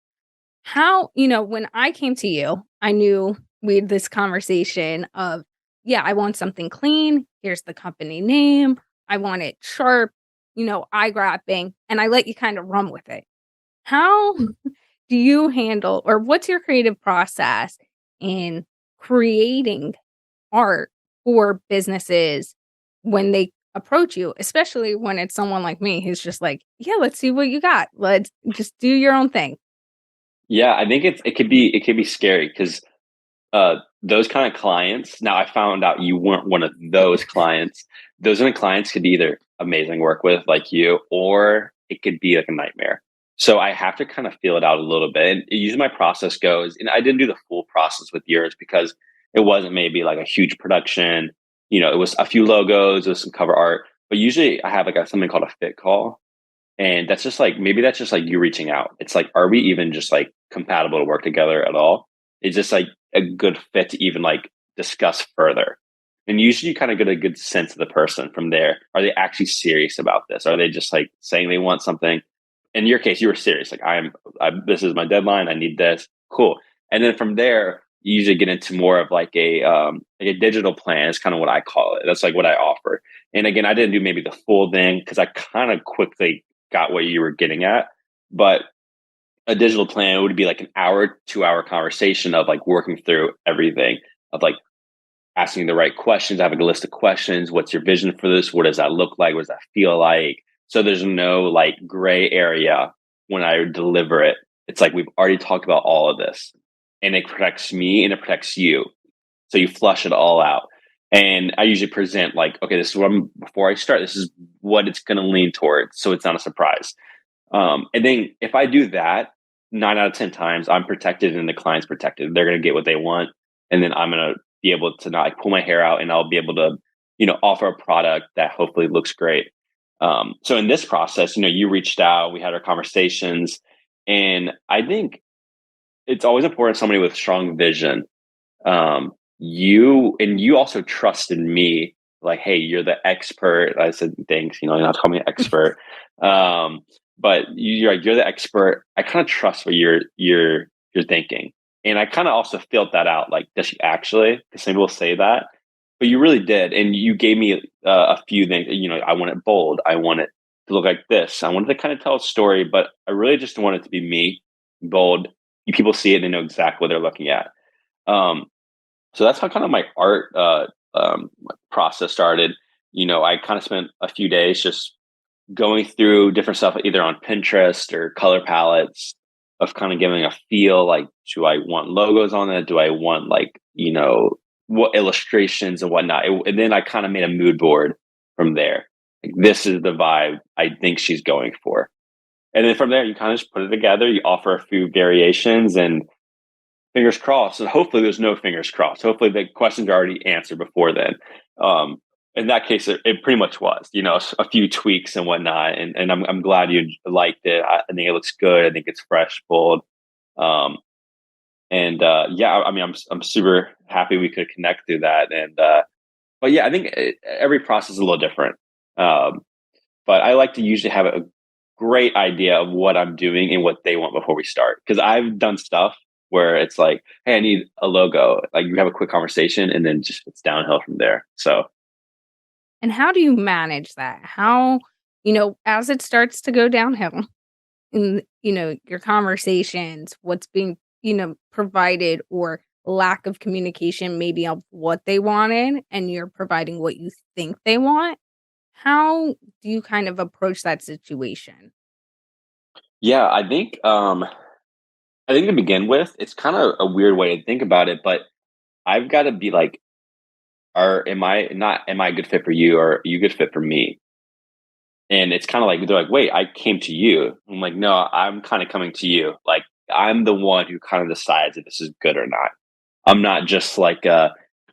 How, when I came to you, I knew we had this conversation of, yeah, I want something clean. Here's the company name. I want it sharp, eye grabbing, and I let you kind of run with it. How do you handle, or what's your creative process in creating art for businesses when they approach you, especially when it's someone like me who's just like, yeah, let's see what you got. Let's just do your own thing. Yeah, I think it could be scary because those kind of clients. Now, I found out you weren't one of those clients. Those kind of clients could be either amazing work with, like you, or it could be like a nightmare. So I have to kind of feel it out a little bit. And usually my process goes, and I didn't do the full process with yours because it wasn't maybe like a huge production. It was a few logos, it was some cover art. But usually I have like something called a fit call. And that's just like, maybe that's just like you reaching out. It's like, are we even just like compatible to work together at all? It's just like a good fit to even like discuss further. And usually you kind of get a good sense of the person from there. Are they actually serious about this? Are they just like saying they want something? In your case, you were serious. Like this is my deadline. I need this. Cool. And then from there, you usually get into more of like a digital plan is kind of what I call it. That's like what I offer. And again, I didn't do maybe the full thing because I kind of quickly got what you were getting at. But a digital plan would be like an hour, 2 hour conversation of like working through everything of like asking the right questions, having a list of questions. What's your vision for this? What does that look like? What does that feel like? So there's no like gray area when I deliver it. It's like we've already talked about all of this and it protects me and it protects you. So you flush it all out. And I usually present like, okay, this is what before I start, this is what it's going to lean towards. So it's not a surprise. And then if I do that 9 out of 10 times, I'm protected and the client's protected. They're going to get what they want. And then I'm going to be able to not like pull my hair out and I'll be able to, offer a product that hopefully looks great. So in this process, you reached out, we had our conversations, and I think it's always important somebody with strong vision. You also trusted me, like, hey, you're the expert. I said, thanks, you're not calling me an expert. But you're the expert. I kind of trust what you're thinking. And I kind of also felt that out. Like, does she actually? Because some people say that, but you really did. And you gave me a few things. I want it bold. I want it to look like this. I wanted to kind of tell a story, but I really just want it to be me, bold. People see it and they know exactly what they're looking at. So that's how kind of my art process started. I kind of spent a few days just going through different stuff, either on Pinterest or color palettes, of kind of giving a feel like, do I want logos on it? Do I want like, what illustrations and whatnot? And then I kind of made a mood board from there. Like, this is the vibe I think she's going for. And then from there, you kind of just put it together. You offer a few variations and fingers crossed. And hopefully there's no fingers crossed. Hopefully the questions are already answered before then. In that case, it pretty much was, a few tweaks and whatnot. And I'm glad you liked it. I think it looks good. I think it's fresh, bold. Yeah, I mean, I'm super happy we could connect through that. But yeah, I think every process is a little different. But I like to usually have a great idea of what I'm doing and what they want before we start. Because I've done stuff where it's like, hey, I need a logo. Like, you have a quick conversation and then just it's downhill from there. So And how do you manage that? How, as it starts to go downhill in, your conversations, what's being, provided, or lack of communication maybe of what they wanted and you're providing what you think they want. How do you kind of approach that situation? yeah, I think to begin with, it's kind of a weird way to think about it, but I've got to be like, am I a good fit for you, or are you a good fit for me? And it's kind of like, they're like, wait, I came to you. I'm like, no, I'm kind of coming to you. Like, I'm the one who kind of decides if this is good or not. I'm not just like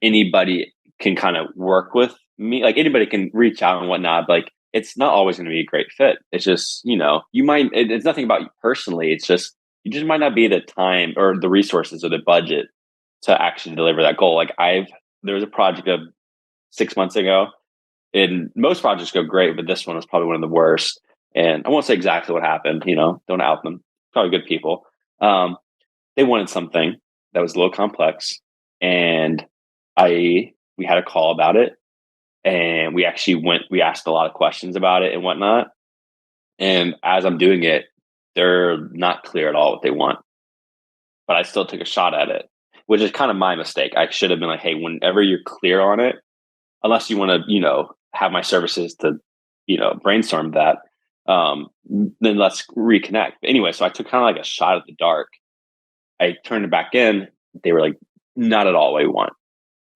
anybody can kind of work with me. Like, anybody can reach out and whatnot, but like, it's not always going to be a great fit. It's just, you might, it's nothing about you personally. It's just, you just might not be the time or the resources or the budget to actually deliver that goal. Like, there was a project of 6 months ago, and most projects go great, but this one was probably one of the worst. And I won't say exactly what happened, don't out them. Probably good people. They wanted something that was a little complex, and we had a call about it, and we asked a lot of questions about it and whatnot. And as I'm doing it, they're not clear at all what they want, but I still took a shot at it, which is kind of my mistake. I should have been like, hey, whenever you're clear on it, unless you want to, have my services to, brainstorm that, then let's reconnect. But anyway, so I took kind of like a shot at the dark. I turned it back in. They were like, not at all what we want.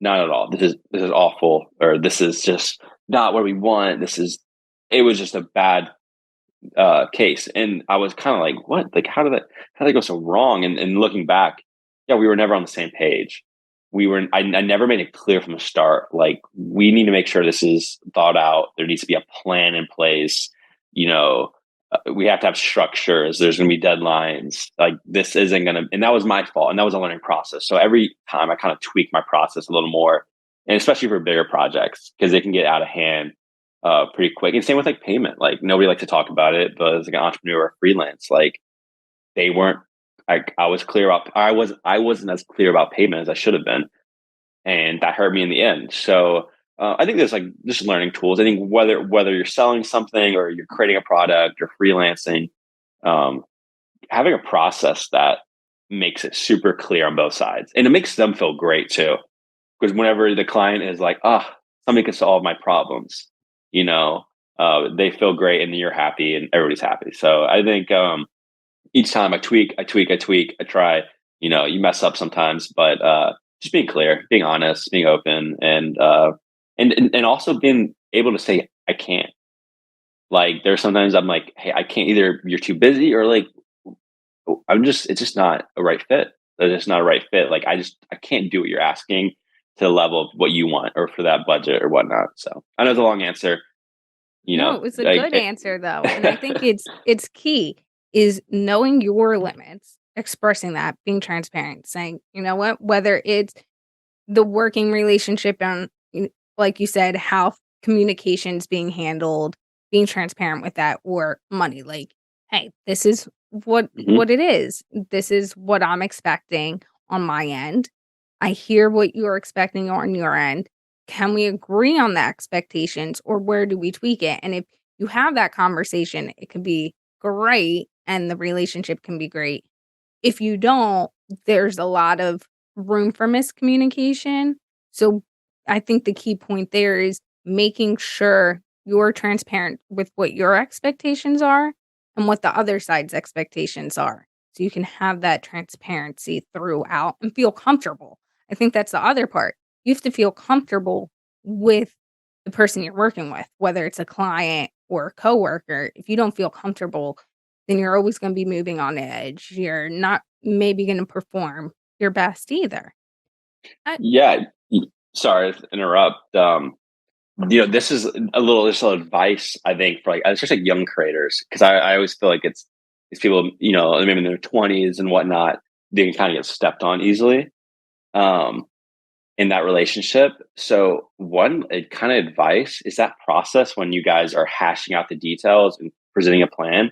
Not at all. This is awful, or this is just not what we want. It was just a bad case. And I was kind of like, what? Like, how did that go so wrong? And looking back, yeah, we were never on the same page. I never made it clear from the start, like, we need to make sure this is thought out. There needs to be a plan in place. we have to have structures. There's going to be deadlines. Like this isn't going to, and that was my fault. And that was a learning process. So every time I kind of tweak my process a little more, and especially for bigger projects, because they can get out of hand pretty quick. And same with like payment. Like nobody likes to talk about it, but as like an entrepreneur or freelance, like they weren't, I was clear about, I wasn't as clear about payment as I should have been. And that hurt me in the end. So I think there's like just learning tools. I think whether you're selling something or you're creating a product or freelancing, um, having a process that makes it super clear on both sides, and it makes them feel great too. Because whenever the client is like, "Ah, oh, somebody can solve my problems," you know, they feel great, and you're happy, and everybody's happy. So I think each time I tweak, I try. You know, you mess up sometimes, but just being clear, being honest, being open, and also being able to say I can't. Like there's sometimes I'm like, hey, I can't. Either you're too busy, or like it's just not a right fit. It's just not a right fit. Like I can't do what you're asking to the level of what you want or for that budget or whatnot. So I know it's a long answer. You No, know, it was a like good answer though, and I think it's key is knowing your limits, expressing that, being transparent, saying, "You know what? Whether it's the working relationship and like you said, how communication's being handled, being transparent with that or money, like, hey, this is mhm. what it is. This is what I'm expecting on my end. I hear what you're expecting on your end. Can we agree on the expectations or where do we tweak it? And if you have that conversation, it can be great and the relationship can be great. If you don't, there's a lot of room for miscommunication. So I think the key point there is making sure you're transparent with what your expectations are and what the other side's expectations are. So you can have that transparency throughout and feel comfortable. I think that's the other part. You have to feel comfortable with the person you're working with, whether it's a client or a coworker. If you don't feel comfortable, then you're always gonna be moving on edge. You're not maybe gonna perform your best either. I Yeah. Sorry to interrupt. You know, this is this little advice I think for like especially like young creators, because I always feel like it's these people, you know, maybe in their 20s and whatnot, they can kind of get stepped on easily um in that relationship. So one kind of advice is that process when you guys are hashing out the details and presenting a plan.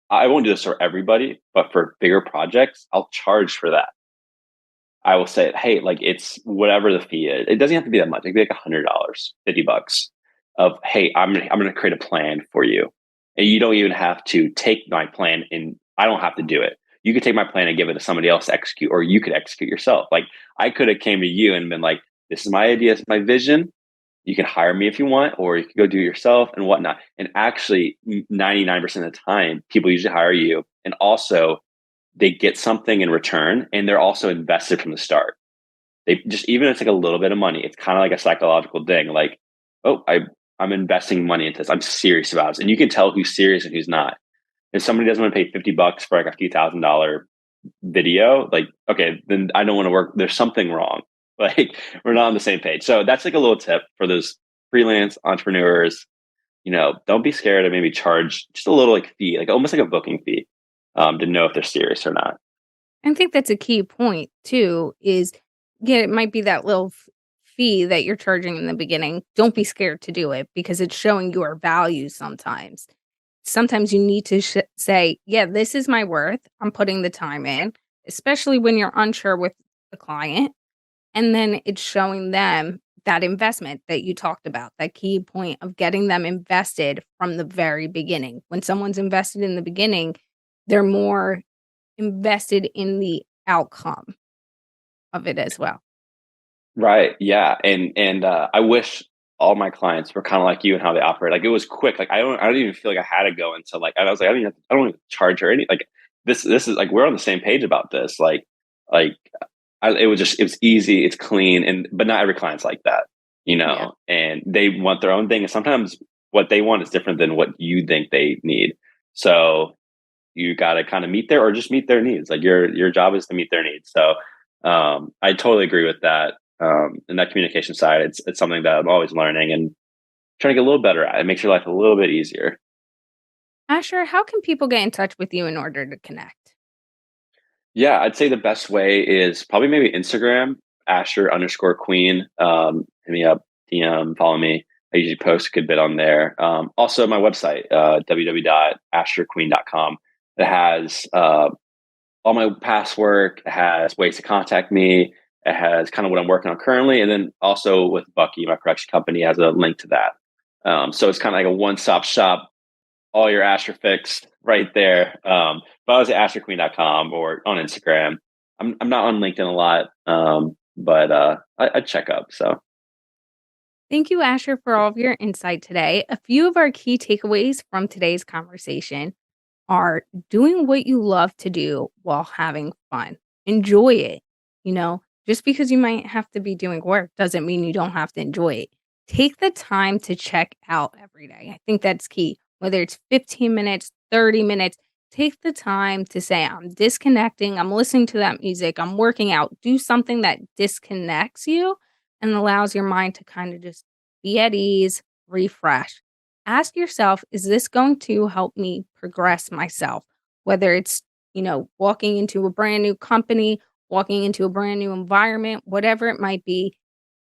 I won't do this for everybody, but for bigger projects, I'll charge for that. I will say, hey, like it's whatever the fee is. It doesn't have to be that much. It could be like $100, $50 of, hey, I'm gonna create a plan for you. And you don't even have to take my plan and I don't have to do it. You could take my plan and give it to somebody else to execute, or you could execute yourself. Like I could have came to you and been like, this is my idea, this is my vision. You can hire me if you want, or you can go do it yourself and whatnot. And actually, 99% of the time, people usually hire you. And also, they get something in return and they're also invested from the start. They just, even if it's like a little bit of money, it's kind of like a psychological thing. Like, oh, I'm investing money into this. I'm serious about this. And you can tell who's serious and who's not. If somebody doesn't want to pay $50 for like a few $1,000 video, like, okay, then I don't want to work. There's something wrong. Like we're not on the same page. So that's like a little tip for those freelance entrepreneurs. You know, don't be scared to maybe charge just a little like fee, like almost like a booking fee, to know if they're serious or not. I think that's a key point too, is yeah, it might be that little fee that you're charging in the beginning. Don't be scared to do it because it's showing your value sometimes. Sometimes you need to say, yeah, this is my worth. I'm putting the time in, especially when you're unsure with the client. And then it's showing them that investment that you talked about, that key point of getting them invested from the very beginning. When someone's invested in the beginning, they're more invested in the outcome of it as well. Right. Yeah. And I wish all my clients were kind of like you and how they operate. Like it was quick. Like I don't even feel like I had to go until like, and I was like, I don't even charge her any, like this is like, we're on the same page about this. Like it was easy. It's clean. But not every client's like that, you Yeah. know, and they want their own thing. And sometimes what they want is different than what you think they need. So you got to kind of meet their, or just meet their needs. Like your job is to meet their needs. So I totally agree with that. And that communication side, it's something that I'm always learning and trying to get a little better at. It makes your life a little bit easier. Asher, how can people get in touch with you in order to connect? Yeah, I'd say the best way is probably maybe Instagram, Asher_Queen. Hit me up, DM, follow me. I usually post a good bit on there. Also, my website, www.asherqueen.com. It has all my past work. It has ways to contact me. It has kind of what I'm working on currently. And then also with Bucky, my production company, has a link to that. So it's kind of like a one-stop shop, all your Asher fix right there. But I was at asherqueen.com or on Instagram. I'm not on LinkedIn a lot, but I check up. So Thank you, Asher, for all of your insight today. A few of our key takeaways from today's conversation are doing what you love to do while having fun. Enjoy it. Just because you might have to be doing work doesn't mean you don't have to enjoy it. Take the time to check out every day. I think that's key. Whether it's 15 minutes, 30 minutes, take the time to say, I'm disconnecting, I'm listening to that music, I'm working out. Do something that disconnects you and allows your mind to kind of just be at ease, refresh. Ask yourself, is this going to help me progress myself? Whether it's, walking into a brand new company, walking into a brand new environment, whatever it might be,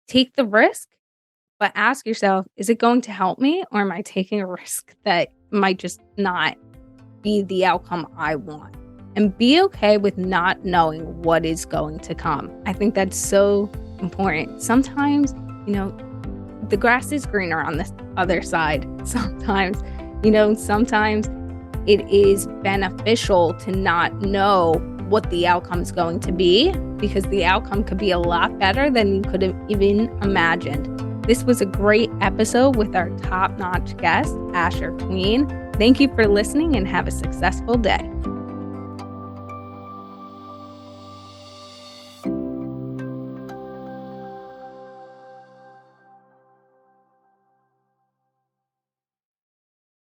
take the risk, but ask yourself, is it going to help me or am I taking a risk that might just not be the outcome I want? And be okay with not knowing what is going to come. I think that's so important. Sometimes, the grass is greener on the other side. Sometimes it is beneficial to not know what the outcome is going to be, because the outcome could be a lot better than you could have even imagined. This was a great episode with our top-notch guest, Asher Queen. Thank you for listening and have a successful day.